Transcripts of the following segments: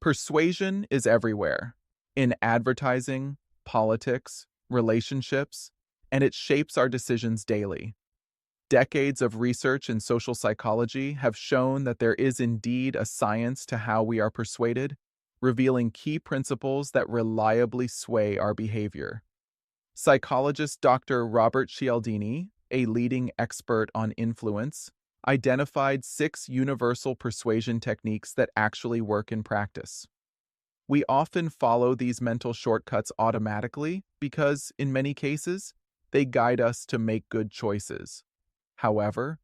Persuasion is everywhere, in advertising, politics, relationships, and it shapes our decisions daily. Decades of research in social psychology have shown that there is indeed a science to how we are persuaded, revealing key principles that reliably sway our behavior. Psychologist Dr. Robert Cialdini, a leading expert on influence, identified 6 universal persuasion techniques that actually work in practice. We often follow these mental shortcuts automatically because, in many cases, they guide us to make good choices. However,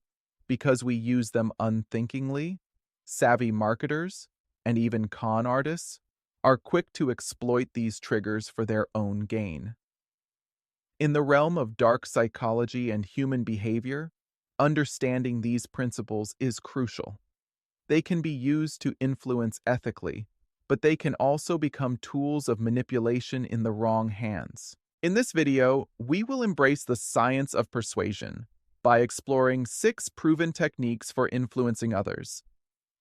because we use them unthinkingly, savvy marketers, and even con artists, are quick to exploit these triggers for their own gain. In the realm of dark psychology and human behavior, understanding these principles is crucial. They can be used to influence ethically, but they can also become tools of manipulation in the wrong hands. In this video, we will embrace the science of persuasion by exploring 6 proven techniques for influencing others.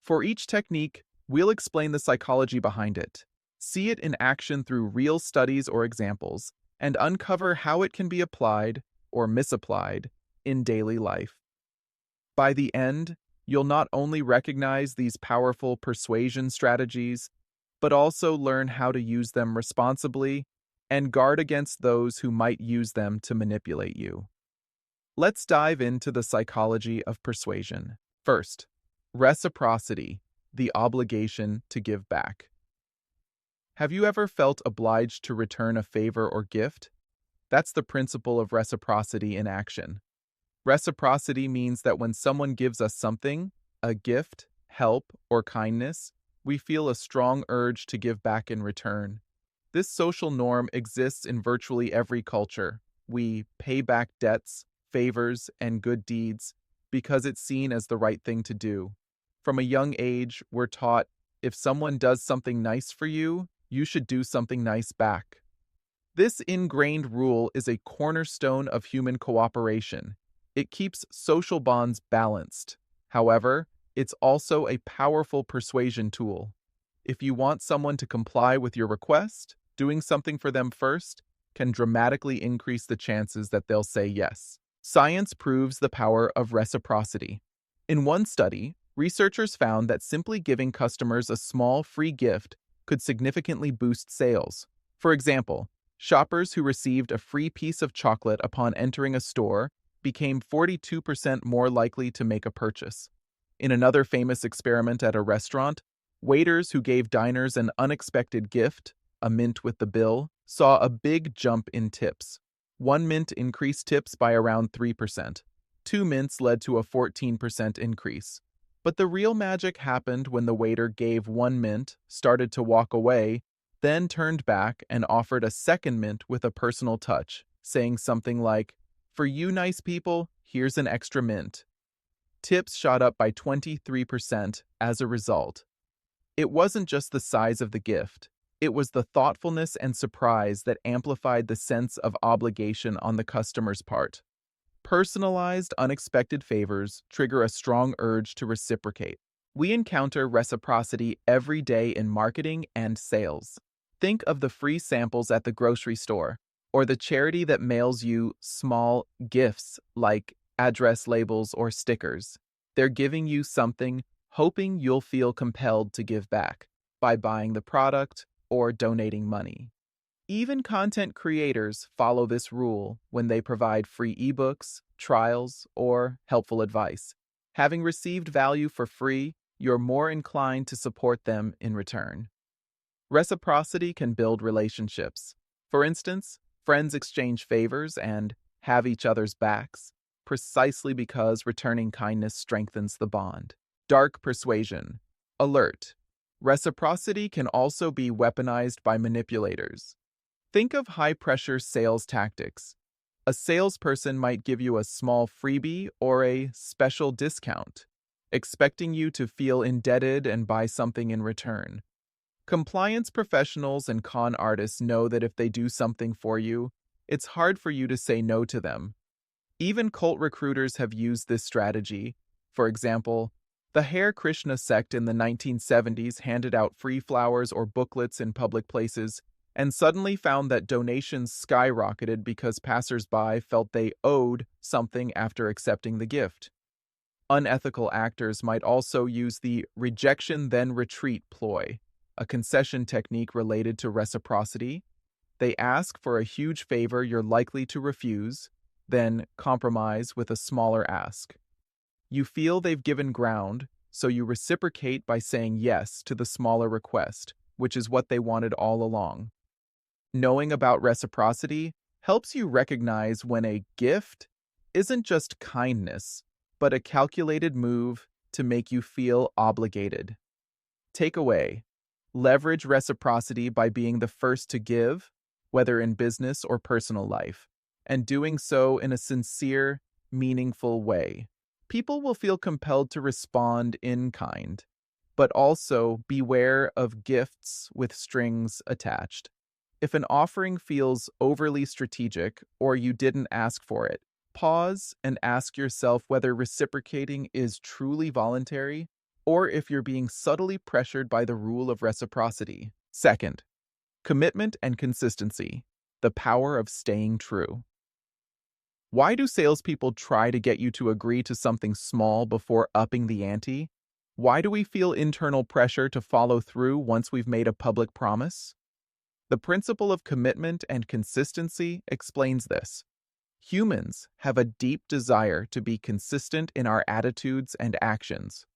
For each technique, we'll explain the psychology behind it, see it in action through real studies or examples, and uncover how it can be applied or misapplied in daily life. By the end, you'll not only recognize these powerful persuasion strategies, but also learn how to use them responsibly and guard against those who might use them to manipulate you. Let's dive into the psychology of persuasion. First, reciprocity, the obligation to give back. Have you ever felt obliged to return a favor or gift? That's the principle of reciprocity in action. Reciprocity means that when someone gives us something, a gift, help, or kindness, we feel a strong urge to give back in return. This social norm exists in virtually every culture. We pay back debts, favors, and good deeds because it's seen as the right thing to do. From a young age, we're taught if someone does something nice for you, you should do something nice back. This ingrained rule is a cornerstone of human cooperation. It keeps social bonds balanced. However, it's also a powerful persuasion tool. If you want someone to comply with your request, doing something for them first can dramatically increase the chances that they'll say yes. Science proves the power of reciprocity. In one study, researchers found that simply giving customers a small free gift could significantly boost sales. For example, shoppers who received a free piece of chocolate upon entering a store became 42% more likely to make a purchase. In another famous experiment at a restaurant, waiters who gave diners an unexpected gift, a mint with the bill, saw a big jump in tips. 1 mint increased tips by around 3%. 2 mints led to a 14% increase. But the real magic happened when the waiter gave 1 mint, started to walk away, then turned back and offered a second mint with a personal touch, saying something like, "For you nice people, here's an extra mint." Tips shot up by 23% as a result. It wasn't just the size of the gift. It was the thoughtfulness and surprise that amplified the sense of obligation on the customer's part. Personalized, unexpected favors trigger a strong urge to reciprocate. We encounter reciprocity every day in marketing and sales. Think of the free samples at the grocery store, or the charity that mails you small gifts like address labels or stickers. They're giving you something, hoping you'll feel compelled to give back by buying the product or donating money. Even content creators follow this rule when they provide free ebooks, trials, or helpful advice. Having received value for free, you're more inclined to support them in return. Reciprocity can build relationships. For instance, friends exchange favors and have each other's backs, precisely because returning kindness strengthens the bond. Dark persuasion. Alert. Reciprocity can also be weaponized by manipulators. Think of high-pressure sales tactics. A salesperson might give you a small freebie or a special discount, expecting you to feel indebted and buy something in return. Compliance professionals and con artists know that if they do something for you, it's hard for you to say no to them. Even cult recruiters have used this strategy. For example, The Hare Krishna sect in the 1970s handed out free flowers or booklets in public places and suddenly found that donations skyrocketed because passersby felt they owed something after accepting the gift. Unethical actors might also use the rejection then retreat ploy, a concession technique related to reciprocity. They ask for a huge favor you're likely to refuse, then compromise with a smaller ask. You feel they've given ground, so you reciprocate by saying yes to the smaller request, which is what they wanted all along. Knowing about reciprocity helps you recognize when a gift isn't just kindness, but a calculated move to make you feel obligated. Takeaway: leverage reciprocity by being the first to give, whether in business or personal life, and doing so in a sincere, meaningful way. People will feel compelled to respond in kind, but also beware of gifts with strings attached. If an offering feels overly strategic or you didn't ask for it, pause and ask yourself whether reciprocating is truly voluntary or if you're being subtly pressured by the rule of reciprocity. Second, commitment and consistency, the power of staying true. Why do salespeople try to get you to agree to something small before upping the ante? Why do we feel internal pressure to follow through once we've made a public promise? The principle of commitment and consistency explains this. Humans have a deep desire to be consistent in our attitudes and actions.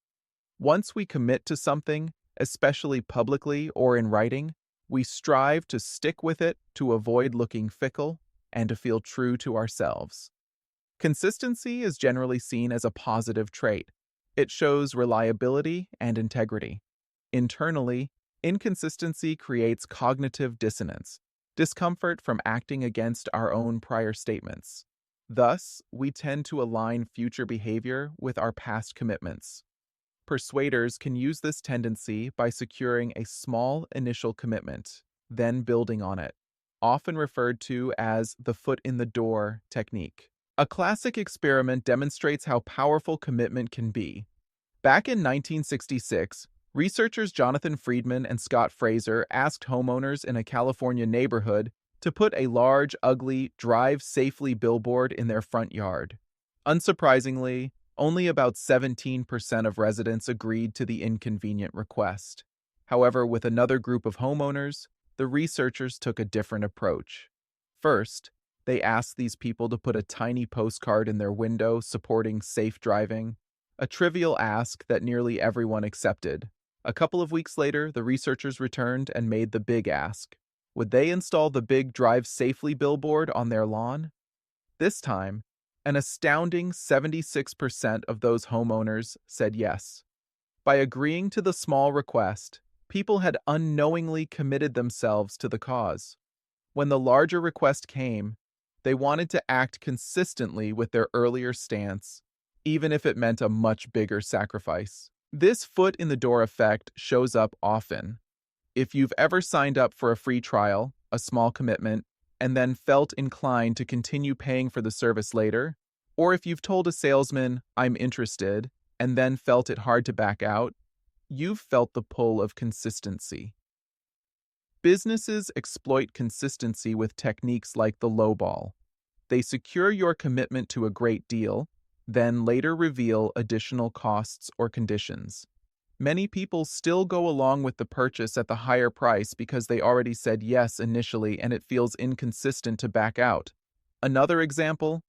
Once we commit to something, especially publicly or in writing, we strive to stick with it to avoid looking fickle and to feel true to ourselves. Consistency is generally seen as a positive trait. It shows reliability and integrity. Internally, inconsistency creates cognitive dissonance, discomfort from acting against our own prior statements. Thus, we tend to align future behavior with our past commitments. Persuaders can use this tendency by securing a small initial commitment, then building on it, often referred to as the foot in the door technique. A classic experiment demonstrates how powerful commitment can be. Back in 1966, researchers Jonathan Friedman and Scott Fraser asked homeowners in a California neighborhood to put a large, ugly, drive safely billboard in their front yard. Unsurprisingly, only about 17% of residents agreed to the inconvenient request. However, with another group of homeowners, the researchers took a different approach. First, they asked these people to put a tiny postcard in their window supporting safe driving, a trivial ask that nearly everyone accepted. A couple of weeks later, the researchers returned and made the big ask. Would they install the big Drive Safely billboard on their lawn? This time, an astounding 76% of those homeowners said yes. By agreeing to the small request, people had unknowingly committed themselves to the cause. When the larger request came, they wanted to act consistently with their earlier stance, even if it meant a much bigger sacrifice. This foot in the door effect shows up often. If you've ever signed up for a free trial, a small commitment, and then felt inclined to continue paying for the service later, or if you've told a salesman, "I'm interested," and then felt it hard to back out, you've felt the pull of consistency. Businesses exploit consistency with techniques like the lowball. They secure your commitment to a great deal, then later reveal additional costs or conditions. Many people still go along with the purchase at the higher price because they already said yes initially and it feels inconsistent to back out. Another example,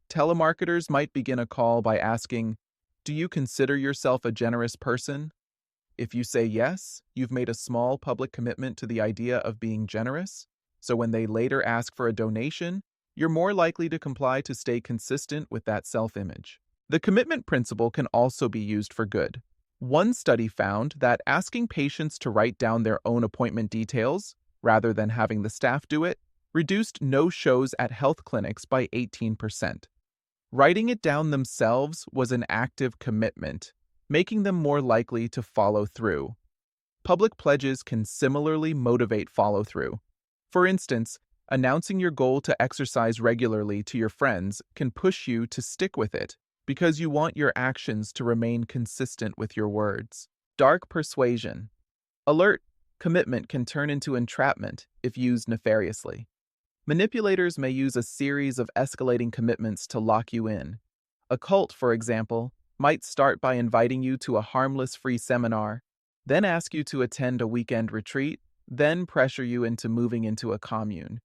telemarketers might begin a call by asking, "Do you consider yourself a generous person?" If you say yes, you've made a small public commitment to the idea of being generous, so when they later ask for a donation, you're more likely to comply to stay consistent with that self-image. The commitment principle can also be used for good. One study found that asking patients to write down their own appointment details, rather than having the staff do it, reduced no-shows at health clinics by 18%. Writing it down themselves was an active commitment, making them more likely to follow through. Public pledges can similarly motivate follow-through. For instance, announcing your goal to exercise regularly to your friends can push you to stick with it, because you want your actions to remain consistent with your words. Dark persuasion. Alert, commitment can turn into entrapment if used nefariously. Manipulators may use a series of escalating commitments to lock you in. A cult, for example, might start by inviting you to a harmless free seminar, then ask you to attend a weekend retreat, then pressure you into moving into a commune.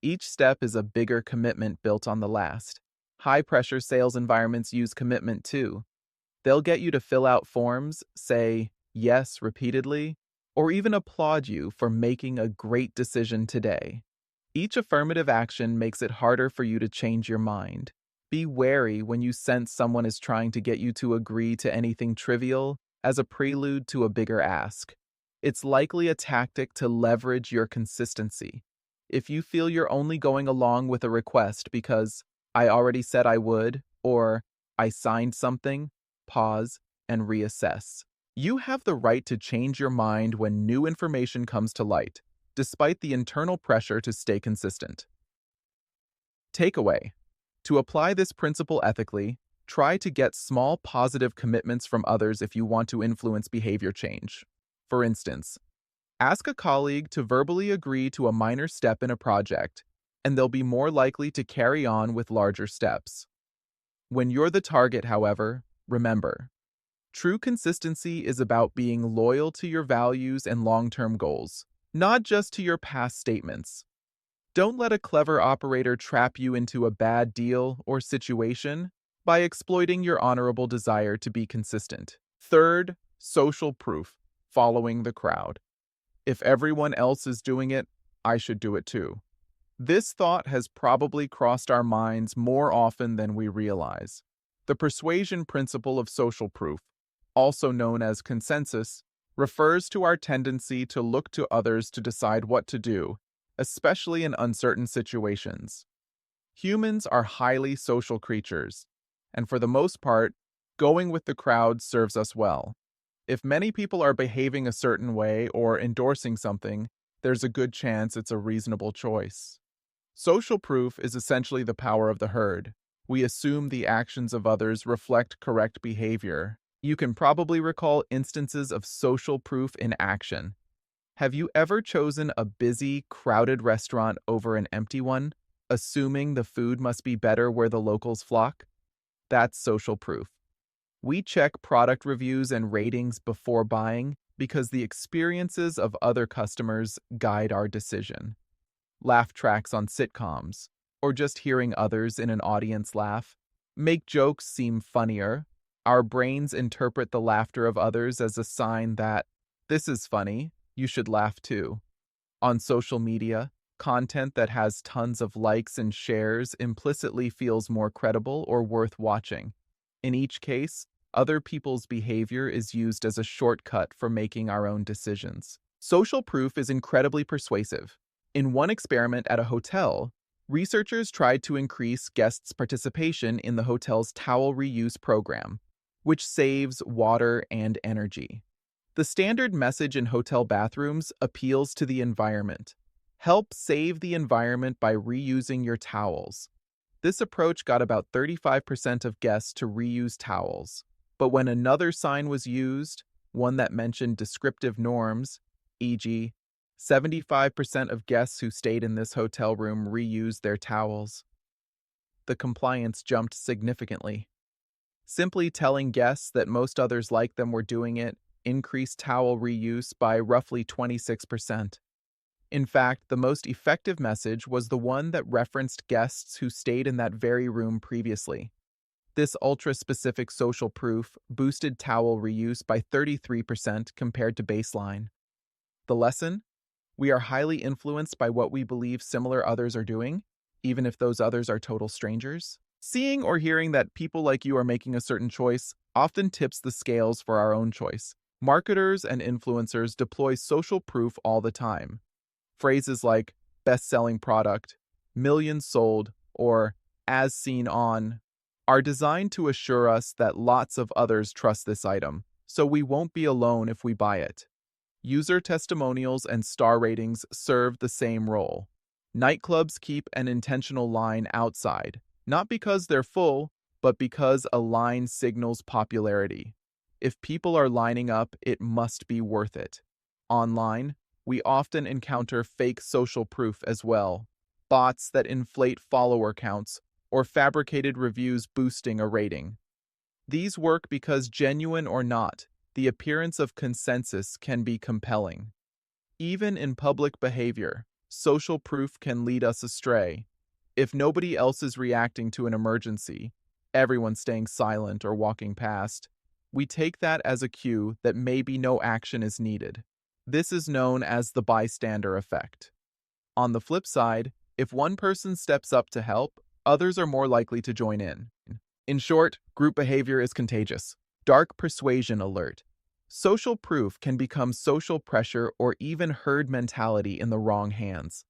Each step is a bigger commitment built on the last. High-pressure sales environments use commitment too. They'll get you to fill out forms, say yes repeatedly, or even applaud you for making a great decision today. Each affirmative action makes it harder for you to change your mind. Be wary when you sense someone is trying to get you to agree to anything trivial as a prelude to a bigger ask. It's likely a tactic to leverage your consistency. If you feel you're only going along with a request because I already said I would, or I signed something, pause and reassess. You have the right to change your mind when new information comes to light, despite the internal pressure to stay consistent. Takeaway. To apply this principle ethically, try to get small positive commitments from others if you want to influence behavior change. For instance, ask a colleague to verbally agree to a minor step in a project, and they'll be more likely to carry on with larger steps. When you're the target, however, remember, true consistency is about being loyal to your values and long-term goals, not just to your past statements. Don't let a clever operator trap you into a bad deal or situation by exploiting your honorable desire to be consistent. Third, social proof, following the crowd. If everyone else is doing it, I should do it too. This thought has probably crossed our minds more often than we realize. The persuasion principle of social proof, also known as consensus, refers to our tendency to look to others to decide what to do, especially in uncertain situations. Humans are highly social creatures, and for the most part, going with the crowd serves us well. If many people are behaving a certain way or endorsing something, there's a good chance it's a reasonable choice. Social proof is essentially the power of the herd. We assume the actions of others reflect correct behavior. You can probably recall instances of social proof in action. Have you ever chosen a busy, crowded restaurant over an empty one, assuming the food must be better where the locals flock? That's social proof. We check product reviews and ratings before buying because the experiences of other customers guide our decision. Laugh tracks on sitcoms, or just hearing others in an audience laugh, make jokes seem funnier. Our brains interpret the laughter of others as a sign that, this is funny, you should laugh too. On social media, content that has tons of likes and shares implicitly feels more credible or worth watching. In each case, other people's behavior is used as a shortcut for making our own decisions. Social proof is incredibly persuasive. In one experiment at a hotel, researchers tried to increase guests' participation in the hotel's towel reuse program, which saves water and energy. The standard message in hotel bathrooms appeals to the environment. Help save the environment by reusing your towels. This approach got about 35% of guests to reuse towels. But when another sign was used, one that mentioned descriptive norms, e.g., 75% of guests who stayed in this hotel room reused their towels, the compliance jumped significantly. Simply telling guests that most others like them were doing it increased towel reuse by roughly 26%. In fact, the most effective message was the one that referenced guests who stayed in that very room previously. This ultra-specific social proof boosted towel reuse by 33% compared to baseline. The lesson? We are highly influenced by what we believe similar others are doing, even if those others are total strangers. Seeing or hearing that people like you are making a certain choice often tips the scales for our own choice. Marketers and influencers deploy social proof all the time. Phrases like best-selling product, millions sold, or as seen on are designed to assure us that lots of others trust this item, so we won't be alone if we buy it. User testimonials and star ratings serve the same role. Nightclubs keep an intentional line outside, not because they're full, but because a line signals popularity. If people are lining up, it must be worth it. Online, we often encounter fake social proof as well, bots that inflate follower counts, or fabricated reviews boosting a rating. These work because, genuine or not, the appearance of consensus can be compelling. Even in public behavior, social proof can lead us astray. If nobody else is reacting to an emergency, everyone's staying silent or walking past, we take that as a cue that maybe no action is needed. This is known as the bystander effect. On the flip side, if one person steps up to help, others are more likely to join in. In short, group behavior is contagious. Dark persuasion alert. Social proof can become social pressure or even herd mentality in the wrong hands.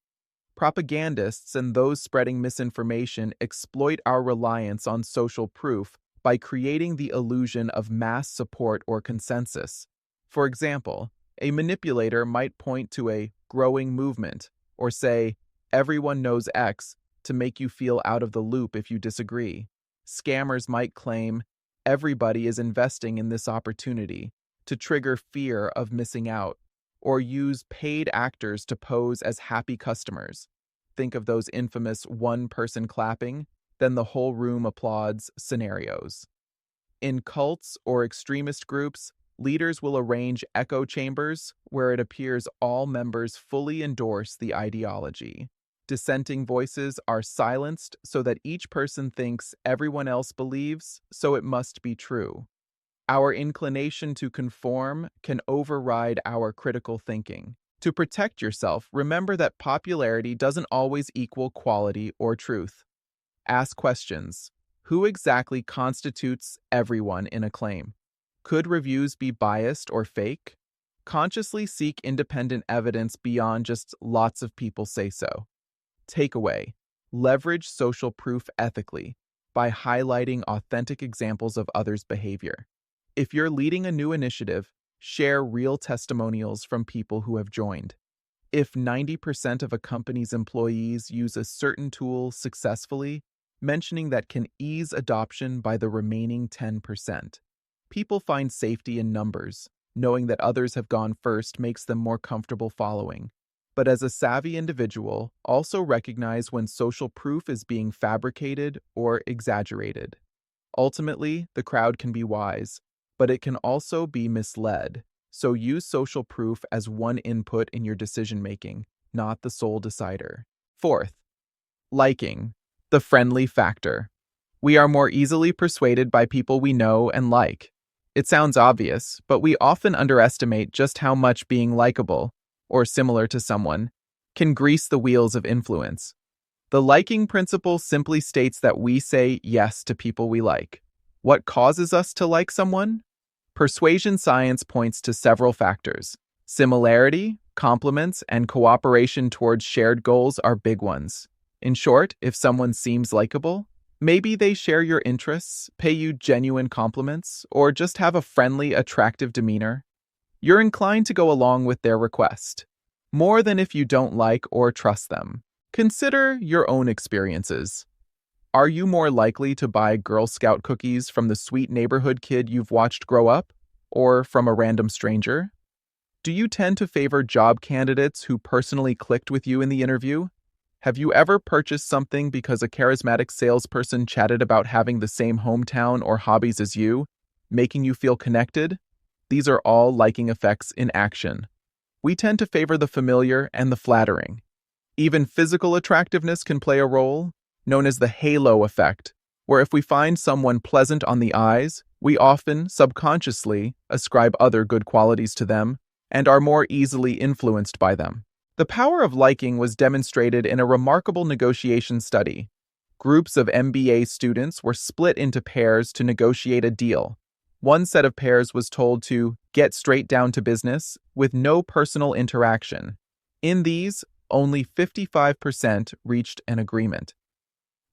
Propagandists and those spreading misinformation exploit our reliance on social proof by creating the illusion of mass support or consensus. For example, a manipulator might point to a growing movement or say, "Everyone knows X," to make you feel out of the loop if you disagree. Scammers might claim, "Everybody is investing in this opportunity," to trigger fear of missing out, or use paid actors to pose as happy customers. Think of those infamous one person clapping, then the whole room applauds scenarios. In cults or extremist groups, leaders will arrange echo chambers where it appears all members fully endorse the ideology. Dissenting voices are silenced so that each person thinks everyone else believes, so it must be true. Our inclination to conform can override our critical thinking. To protect yourself, remember that popularity doesn't always equal quality or truth. Ask questions. Who exactly constitutes everyone in a claim? Could reviews be biased or fake? Consciously seek independent evidence beyond just "lots of people say so." Takeaway: leverage social proof ethically by highlighting authentic examples of others' behavior. If you're leading a new initiative, share real testimonials from people who have joined. If 90% of a company's employees use a certain tool successfully, mentioning that can ease adoption by the remaining 10%. People find safety in numbers. Knowing that others have gone first makes them more comfortable following. But as a savvy individual, also recognize when social proof is being fabricated or exaggerated. Ultimately, the crowd can be wise, but it can also be misled. So use social proof as one input in your decision-making, not the sole decider. Fourth, liking, the friendly factor. We are more easily persuaded by people we know and like. It sounds obvious, but we often underestimate just how much being likable, or similar to someone, can grease the wheels of influence. The liking principle simply states that we say yes to people we like. What causes us to like someone? Persuasion science points to several factors. Similarity, compliments, and cooperation towards shared goals are big ones. In short, if someone seems likable, maybe they share your interests, pay you genuine compliments, or just have a friendly, attractive demeanor, you're inclined to go along with their request, more than if you don't like or trust them. Consider your own experiences. Are you more likely to buy Girl Scout cookies from the sweet neighborhood kid you've watched grow up, or from a random stranger? Do you tend to favor job candidates who personally clicked with you in the interview? Have you ever purchased something because a charismatic salesperson chatted about having the same hometown or hobbies as you, making you feel connected? These are all liking effects in action. We tend to favor the familiar and the flattering. Even physical attractiveness can play a role, known as the halo effect, where if we find someone pleasant on the eyes, we often, subconsciously, ascribe other good qualities to them and are more easily influenced by them. The power of liking was demonstrated in a remarkable negotiation study. Groups of MBA students were split into pairs to negotiate a deal. One set of pairs was told to get straight down to business with no personal interaction. In these, only 55% reached an agreement.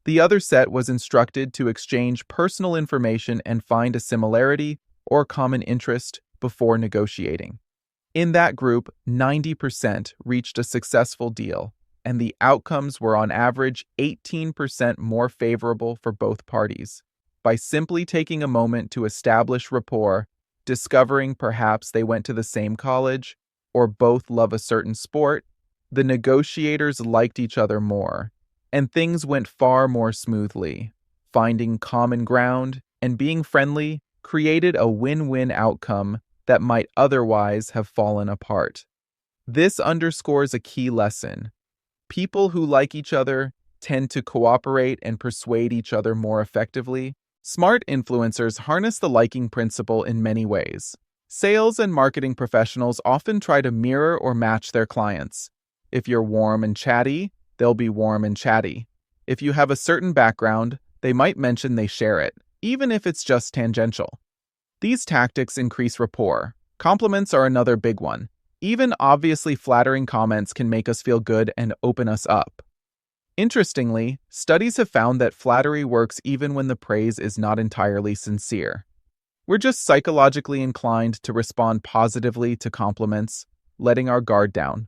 The other set was instructed to exchange personal information and find a similarity or common interest before negotiating. In that group, 90% reached a successful deal, and the outcomes were on average 18% more favorable for both parties. by simply taking a moment to establish rapport, discovering perhaps they went to the same college or both love a certain sport. The negotiators liked each other more, and things went far more smoothly. Finding common ground and being friendly created a win-win outcome that might otherwise have fallen apart. This underscores a key lesson. People who like each other tend to cooperate and persuade each other more effectively. Smart influencers harness the liking principle in many ways. Sales and marketing professionals often try to mirror or match their clients. If you're warm and chatty, they'll be warm and chatty. If you have a certain background, they might mention they share it, even if it's just tangential. These tactics increase rapport. Compliments are another big one. Even obviously flattering comments can make us feel good and open us up. Interestingly, studies have found that flattery works even when the praise is not entirely sincere. We're just psychologically inclined to respond positively to compliments, letting our guard down.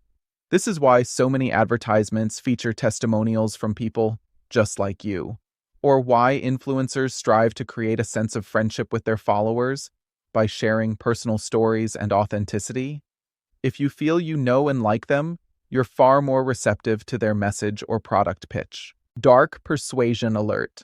This is why so many advertisements feature testimonials from people just like you, or why influencers strive to create a sense of friendship with their followers by sharing personal stories and authenticity. If you feel you know and like them, you're far more receptive to their message or product pitch. Dark persuasion alert.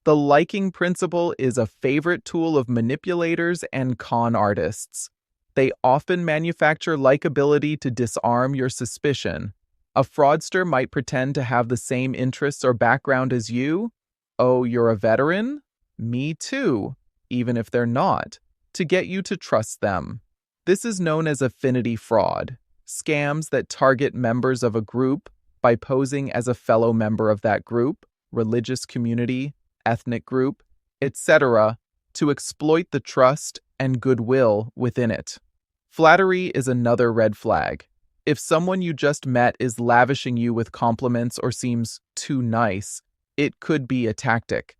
The liking principle is a favorite tool of manipulators and con artists. They often manufacture likability to disarm your suspicion. A fraudster might pretend to have the same interests or background as you. Oh, you're a veteran? Me too, even if they're not, to get you to trust them. This is known as affinity fraud. Scams that target members of a group by posing as a fellow member of that group, religious community, ethnic group, etc., to exploit the trust and goodwill within it. Flattery is another red flag. If someone you just met is lavishing you with compliments or seems too nice, it could be a tactic.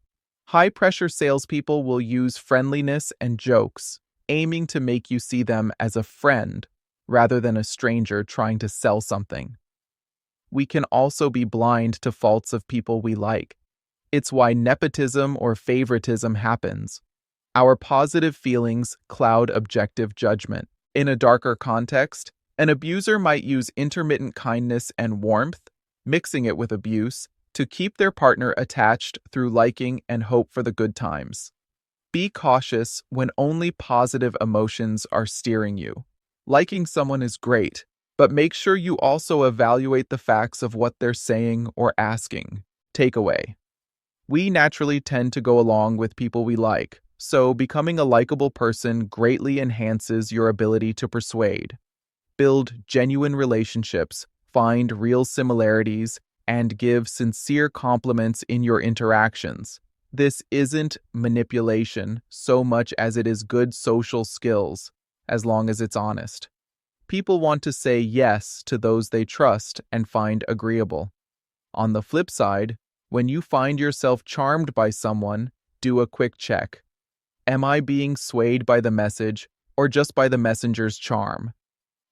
High-pressure salespeople will use friendliness and jokes, aiming to make you see them as a friend rather than a stranger trying to sell something. We can also be blind to faults of people we like. It's why nepotism or favoritism happens. Our positive feelings cloud objective judgment. In a darker context, an abuser might use intermittent kindness and warmth, mixing it with abuse, to keep their partner attached through liking and hope for the good times. Be cautious when only positive emotions are steering you. Liking someone is great, but make sure you also evaluate the facts of what they're saying or asking. Takeaway. We naturally tend to go along with people we like, so becoming a likable person greatly enhances your ability to persuade. Build genuine relationships, find real similarities, and give sincere compliments in your interactions. This isn't manipulation so much as it is good social skills, as long as it's honest. People want to say yes to those they trust and find agreeable. On the flip side, when you find yourself charmed by someone, do a quick check. Am I being swayed by the message or just by the messenger's charm?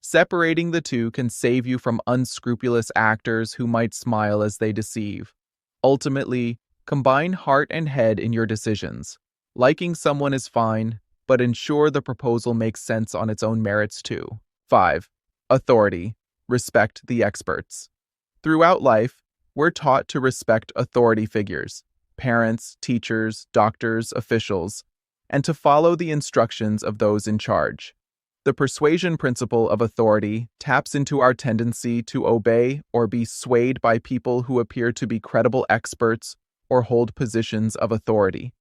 Separating the two can save you from unscrupulous actors who might smile as they deceive. Ultimately, combine heart and head in your decisions. Liking someone is fine, but ensure the proposal makes sense on its own merits too. 5. Authority. Respect the experts. Throughout life, we're taught to respect authority figures, parents, teachers, doctors, officials, and to follow the instructions of those in charge. The persuasion principle of authority taps into our tendency to obey or be swayed by people who appear to be credible experts or hold positions of authority.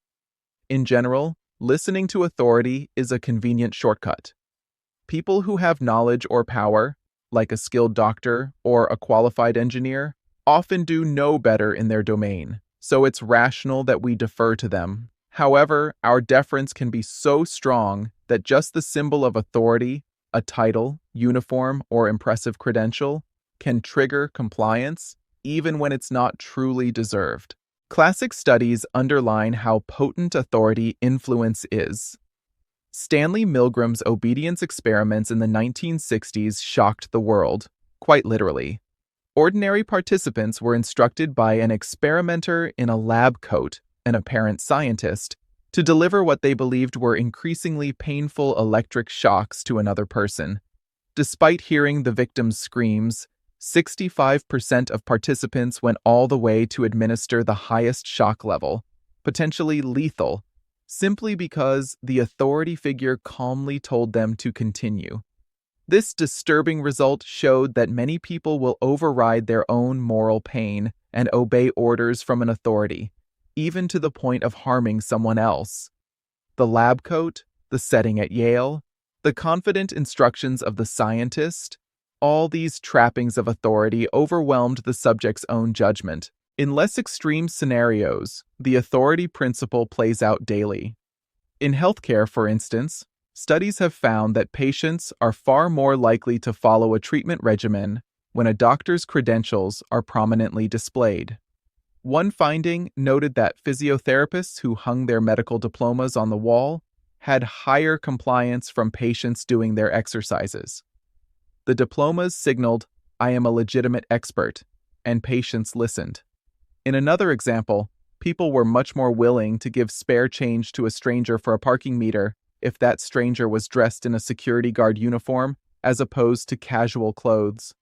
In general, listening to authority is a convenient shortcut. People who have knowledge or power, like a skilled doctor or a qualified engineer, often do know better in their domain, so it's rational that we defer to them. However, our deference can be so strong that just the symbol of authority, a title, uniform, or impressive credential, can trigger compliance, even when it's not truly deserved. Classic studies underline how potent authority influence is. Stanley Milgram's obedience experiments in the 1960s shocked the world, quite literally. Ordinary participants were instructed by an experimenter in a lab coat an apparent scientist, to deliver what they believed were increasingly painful electric shocks to another person. Despite hearing the victim's screams, 65% of participants went all the way to administer the highest shock level, potentially lethal, simply because the authority figure calmly told them to continue. This disturbing result showed that many people will override their own moral pain and obey orders from an authority, even to the point of harming someone else. The lab coat, the setting at Yale, the confident instructions of the scientist, all these trappings of authority overwhelmed the subject's own judgment. In less extreme scenarios, the authority principle plays out daily. In healthcare, for instance, studies have found that patients are far more likely to follow a treatment regimen when a doctor's credentials are prominently displayed. One finding noted that physiotherapists who hung their medical diplomas on the wall had higher compliance from patients doing their exercises. The diplomas signaled, "I am a legitimate expert," and patients listened. In another example, people were much more willing to give spare change to a stranger for a parking meter if that stranger was dressed in a security guard uniform as opposed to casual clothes.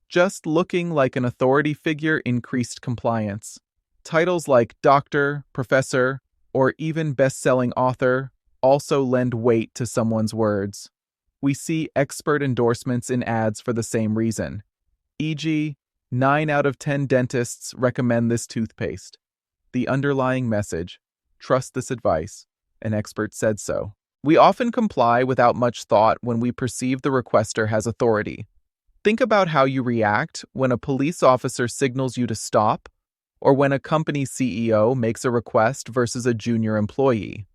Just looking like an authority figure increased compliance. Titles like doctor, professor, or even best-selling author also lend weight to someone's words. We see expert endorsements in ads for the same reason. E.g., 9 out of 10 dentists recommend this toothpaste. The underlying message, trust this advice, an expert said so. We often comply without much thought when we perceive the requester has authority. Think about how you react when a police officer signals you to stop, or when a company CEO makes a request versus a junior employee.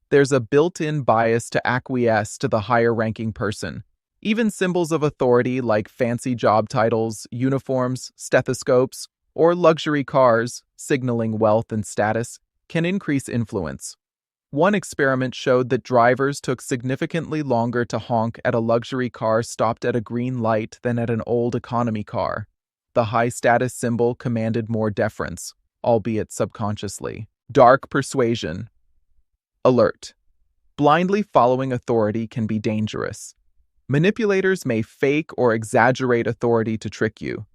There's a built-in bias to acquiesce to the higher-ranking person. Even symbols of authority like fancy job titles, uniforms, stethoscopes, or luxury cars, signaling wealth and status, can increase influence. One experiment showed that drivers took significantly longer to honk at a luxury car stopped at a green light than at an old economy car. The high-status symbol commanded more deference, albeit subconsciously. Dark persuasion. Alert. Blindly following authority can be dangerous. Manipulators may fake or exaggerate authority to trick you.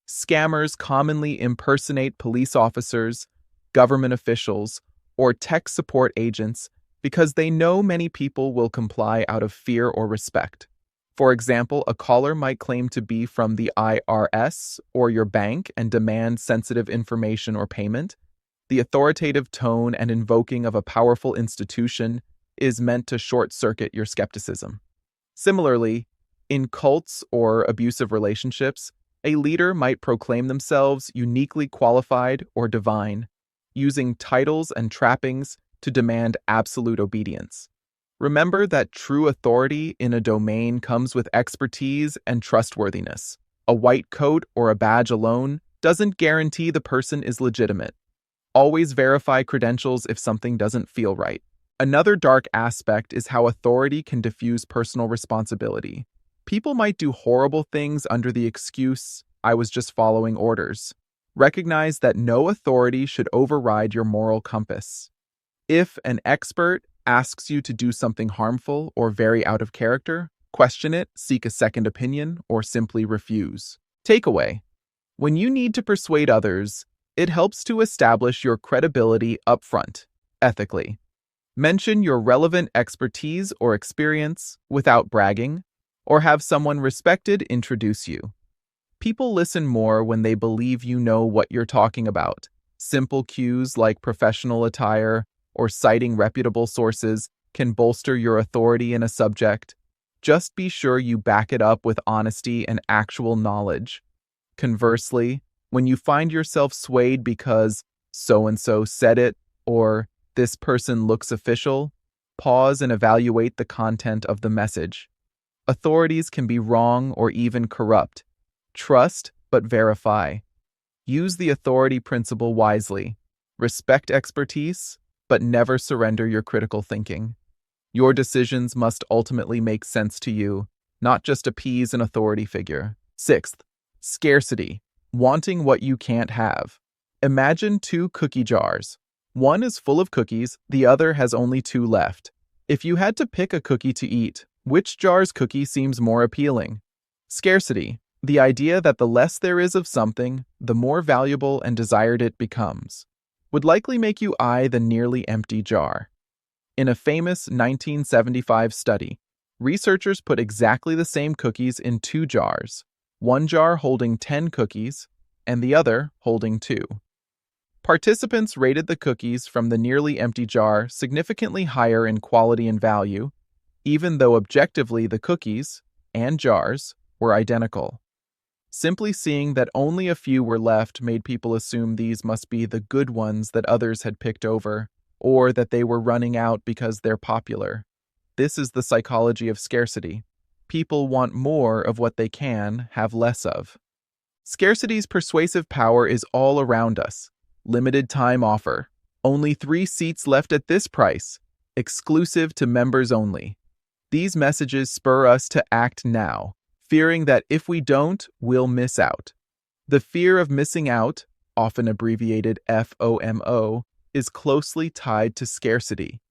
Scammers commonly impersonate police officers, government officials, or tech support agents because they know many people will comply out of fear or respect. For example, a caller might claim to be from the IRS or your bank and demand sensitive information or payment. The authoritative tone and invoking of a powerful institution is meant to short-circuit your skepticism. Similarly, in cults or abusive relationships, a leader might proclaim themselves uniquely qualified or divine, using titles and trappings to demand absolute obedience. Remember that true authority in a domain comes with expertise and trustworthiness. A white coat or a badge alone doesn't guarantee the person is legitimate. Always verify credentials if something doesn't feel right. Another dark aspect is how authority can diffuse personal responsibility. People might do horrible things under the excuse, "I was just following orders." Recognize that no authority should override your moral compass. If an expert asks you to do something harmful or very out of character, question it, seek a second opinion, or simply refuse. Takeaway: when you need to persuade others, it helps to establish your credibility upfront, ethically. Mention your relevant expertise or experience without bragging, or have someone respected introduce you. People listen more when they believe you know what you're talking about. Simple cues like professional attire or citing reputable sources can bolster your authority in a subject. Just be sure you back it up with honesty and actual knowledge. Conversely, when you find yourself swayed because so-and-so said it or this person looks official, pause and evaluate the content of the message. Authorities can be wrong or even corrupt. Trust, but verify. Use the authority principle wisely. Respect expertise, but never surrender your critical thinking. Your decisions must ultimately make sense to you, not just appease an authority figure. Sixth, scarcity. Wanting what you can't have. Imagine 2 cookie jars. One is full of cookies, the other has only two left. If you had to pick a cookie to eat, which jar's cookie seems more appealing? Scarcity, the idea that the less there is of something, the more valuable and desired it becomes, would likely make you eye the nearly empty jar. In a famous 1975 study, researchers put exactly the same cookies in two jars, one jar holding 10 cookies and the other holding 2. Participants rated the cookies from the nearly empty jar significantly higher in quality and value, even though objectively the cookies and jars were identical. Simply seeing that only a few were left made people assume these must be the good ones that others had picked over, or that they were running out because they're popular. This is the psychology of scarcity. People want more of what they can have less of. Scarcity's persuasive power is all around us. Limited time offer. Only 3 seats left at this price. Exclusive to members only. These messages spur us to act now, fearing that if we don't, we'll miss out. The fear of missing out, often abbreviated FOMO, is closely tied to scarcity.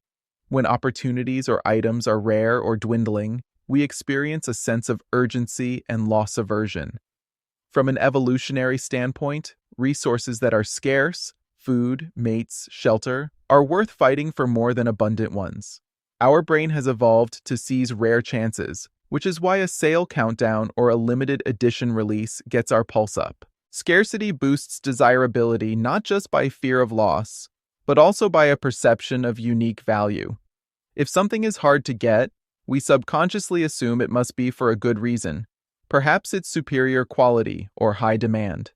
When opportunities or items are rare or dwindling, we experience a sense of urgency and loss aversion. From an evolutionary standpoint, resources that are scarce, food, mates, shelter, are worth fighting for more than abundant ones. Our brain has evolved to seize rare chances, which is why a sale countdown or a limited edition release gets our pulse up. Scarcity boosts desirability not just by fear of loss, but also by a perception of unique value. If something is hard to get, we subconsciously assume it must be for a good reason. Perhaps it's superior quality or high demand.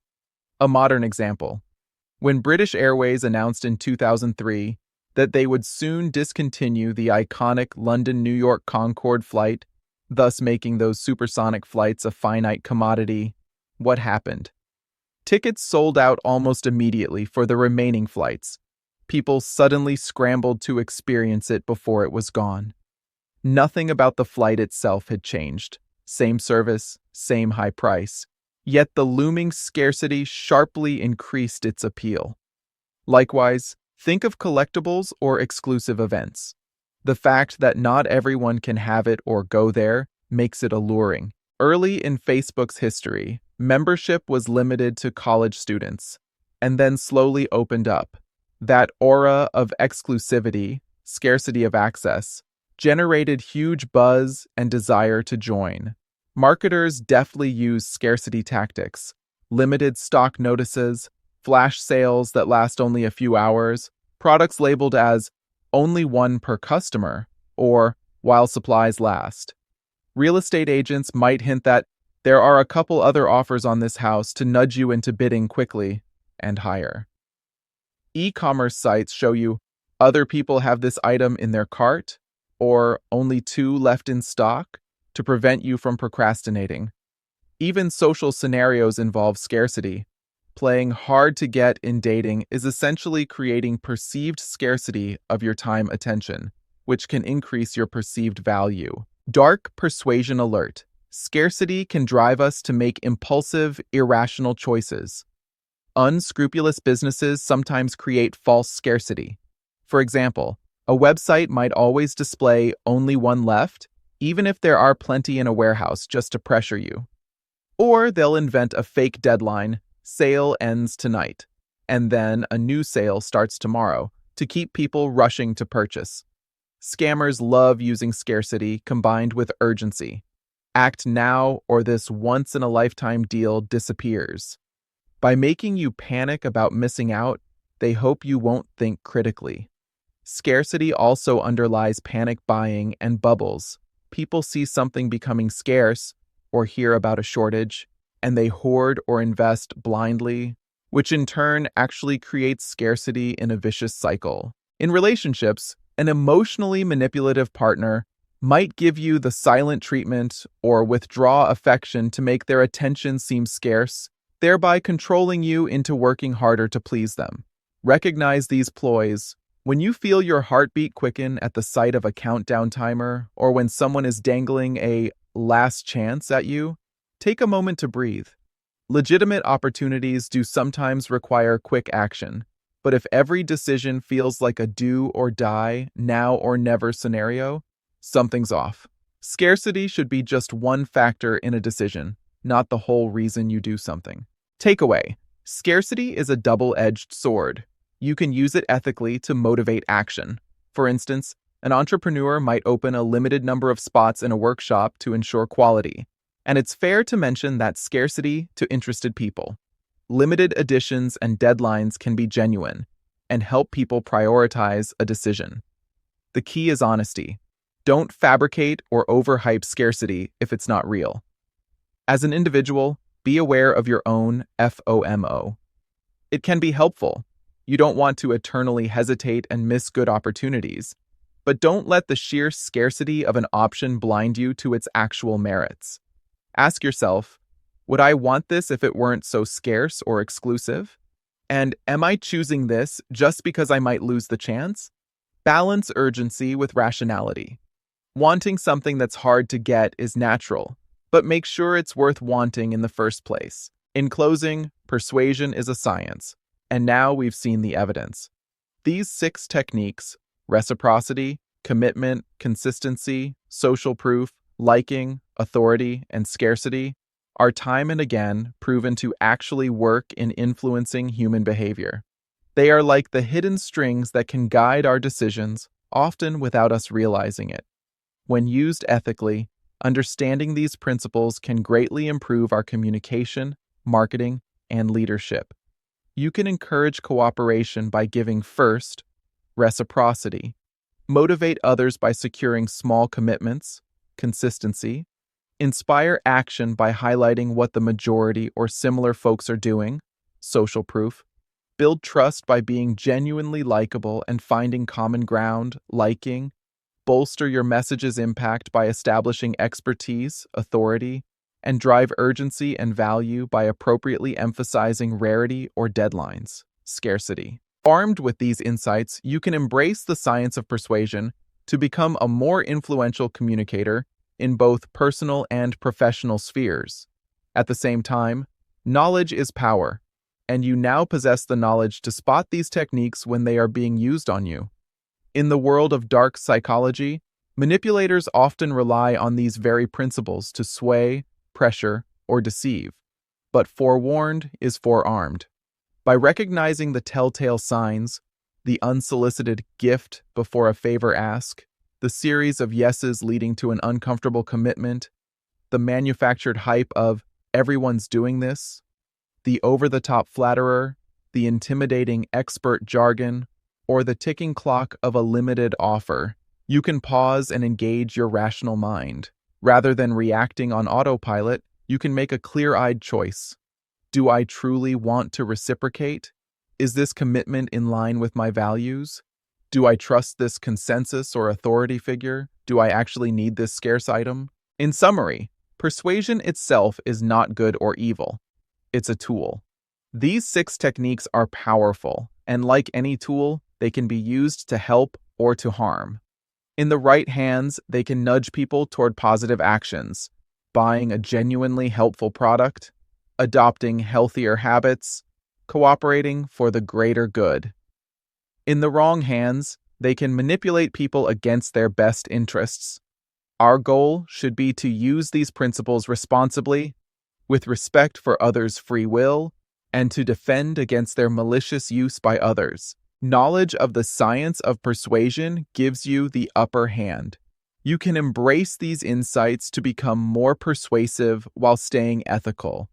A modern example. When British Airways announced in 2003 that they would soon discontinue the iconic London-New York Concorde flight, thus making those supersonic flights a finite commodity, what happened? Tickets sold out almost immediately for the remaining flights. People suddenly scrambled to experience it before it was gone. Nothing about the flight itself had changed. Same service, same high price. Yet the looming scarcity sharply increased its appeal. Likewise, think of collectibles or exclusive events. The fact that not everyone can have it or go there makes it alluring. Early in Facebook's history, membership was limited to college students, and then slowly opened up. That aura of exclusivity, scarcity of access, generated huge buzz and desire to join. Marketers deftly use scarcity tactics, limited stock notices, flash sales that last only a few hours, products labeled as only one per customer, or while supplies last. Real estate agents might hint that there are a couple other offers on this house to nudge you into bidding quickly and higher. E-commerce sites show you other people have this item in their cart, or only 2 left in stock, to prevent you from procrastinating. Even social scenarios involve scarcity. Playing hard to get in dating is essentially creating perceived scarcity of your time attention, which can increase your perceived value. Dark persuasion alert. Scarcity can drive us to make impulsive, irrational choices. Unscrupulous businesses sometimes create false scarcity. For example, a website might always display only one left, even if there are plenty in a warehouse, just to pressure you. Or they'll invent a fake deadline, sale ends tonight, and then a new sale starts tomorrow, to keep people rushing to purchase. Scammers love using scarcity combined with urgency. Act now or this once-in-a-lifetime deal disappears. By making you panic about missing out, they hope you won't think critically. Scarcity also underlies panic buying and bubbles. People see something becoming scarce or hear about a shortage, and they hoard or invest blindly, which in turn actually creates scarcity in a vicious cycle. In relationships, an emotionally manipulative partner might give you the silent treatment or withdraw affection to make their attention seem scarce, thereby controlling you into working harder to please them. Recognize these ploys. When you feel your heartbeat quicken at the sight of a countdown timer, or when someone is dangling a last chance at you, take a moment to breathe. Legitimate opportunities do sometimes require quick action. But if every decision feels like a do or die, now or never scenario, something's off. Scarcity should be just one factor in a decision, not the whole reason you do something. Takeaway: scarcity is a double-edged sword. You can use it ethically to motivate action. For instance, an entrepreneur might open a limited number of spots in a workshop to ensure quality. And it's fair to mention that scarcity to interested people. Limited editions and deadlines can be genuine and help people prioritize a decision. The key is honesty. Don't fabricate or overhype scarcity if it's not real. As an individual, be aware of your own FOMO. It can be helpful. You don't want to eternally hesitate and miss good opportunities, but don't let the sheer scarcity of an option blind you to its actual merits. Ask yourself, would I want this if it weren't so scarce or exclusive? And am I choosing this just because I might lose the chance? Balance urgency with rationality. Wanting something that's hard to get is natural, but make sure it's worth wanting in the first place. In closing, persuasion is a science, and now we've seen the evidence. These 6 techniques, reciprocity, commitment, consistency, social proof, liking, authority, and scarcity, are time and again proven to actually work in influencing human behavior. They are like the hidden strings that can guide our decisions, often without us realizing it. When used ethically, understanding these principles can greatly improve our communication, marketing, and leadership. You can encourage cooperation by giving first, reciprocity, motivate others by securing small commitments, consistency, inspire action by highlighting what the majority or similar folks are doing, social proof, build trust by being genuinely likable and finding common ground, liking, bolster your message's impact by establishing expertise, authority, and drive urgency and value by appropriately emphasizing rarity or deadlines, scarcity. Armed with these insights, you can embrace the science of persuasion to become a more influential communicator in both personal and professional spheres. At the same time, knowledge is power, and you now possess the knowledge to spot these techniques when they are being used on you. In the world of dark psychology, manipulators often rely on these very principles to sway, pressure, or deceive. But forewarned is forearmed. By recognizing the telltale signs, the unsolicited gift before a favor ask, the series of yeses leading to an uncomfortable commitment, the manufactured hype of everyone's doing this, the over-the-top flatterer, the intimidating expert jargon, or the ticking clock of a limited offer, you can pause and engage your rational mind. Rather than reacting on autopilot, you can make a clear-eyed choice. Do I truly want to reciprocate? Is this commitment in line with my values? Do I trust this consensus or authority figure? Do I actually need this scarce item? In summary, persuasion itself is not good or evil. It's a tool. These 6 techniques are powerful, and like any tool, they can be used to help or to harm. In the right hands, they can nudge people toward positive actions, buying a genuinely helpful product, adopting healthier habits, cooperating for the greater good. In the wrong hands, they can manipulate people against their best interests. Our goal should be to use these principles responsibly, with respect for others' free will, and to defend against their malicious use by others. Knowledge of the science of persuasion gives you the upper hand. You can embrace these insights to become more persuasive while staying ethical.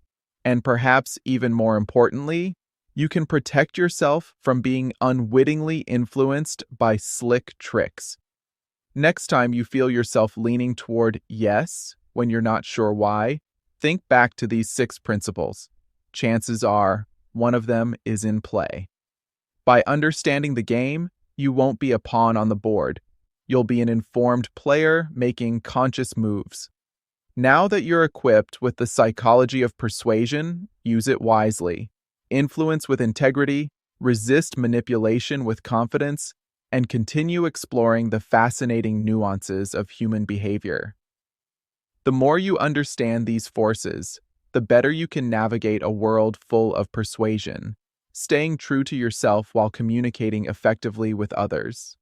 And perhaps even more importantly, you can protect yourself from being unwittingly influenced by slick tricks. Next time you feel yourself leaning toward yes when you're not sure why, think back to these 6 principles. Chances are one of them is in play. By understanding the game, you won't be a pawn on the board. You'll be an informed player making conscious moves. Now that you're equipped with the psychology of persuasion, use it wisely. Influence with integrity, resist manipulation with confidence, and continue exploring the fascinating nuances of human behavior. The more you understand these forces, the better you can navigate a world full of persuasion. Staying true to yourself while communicating effectively with others.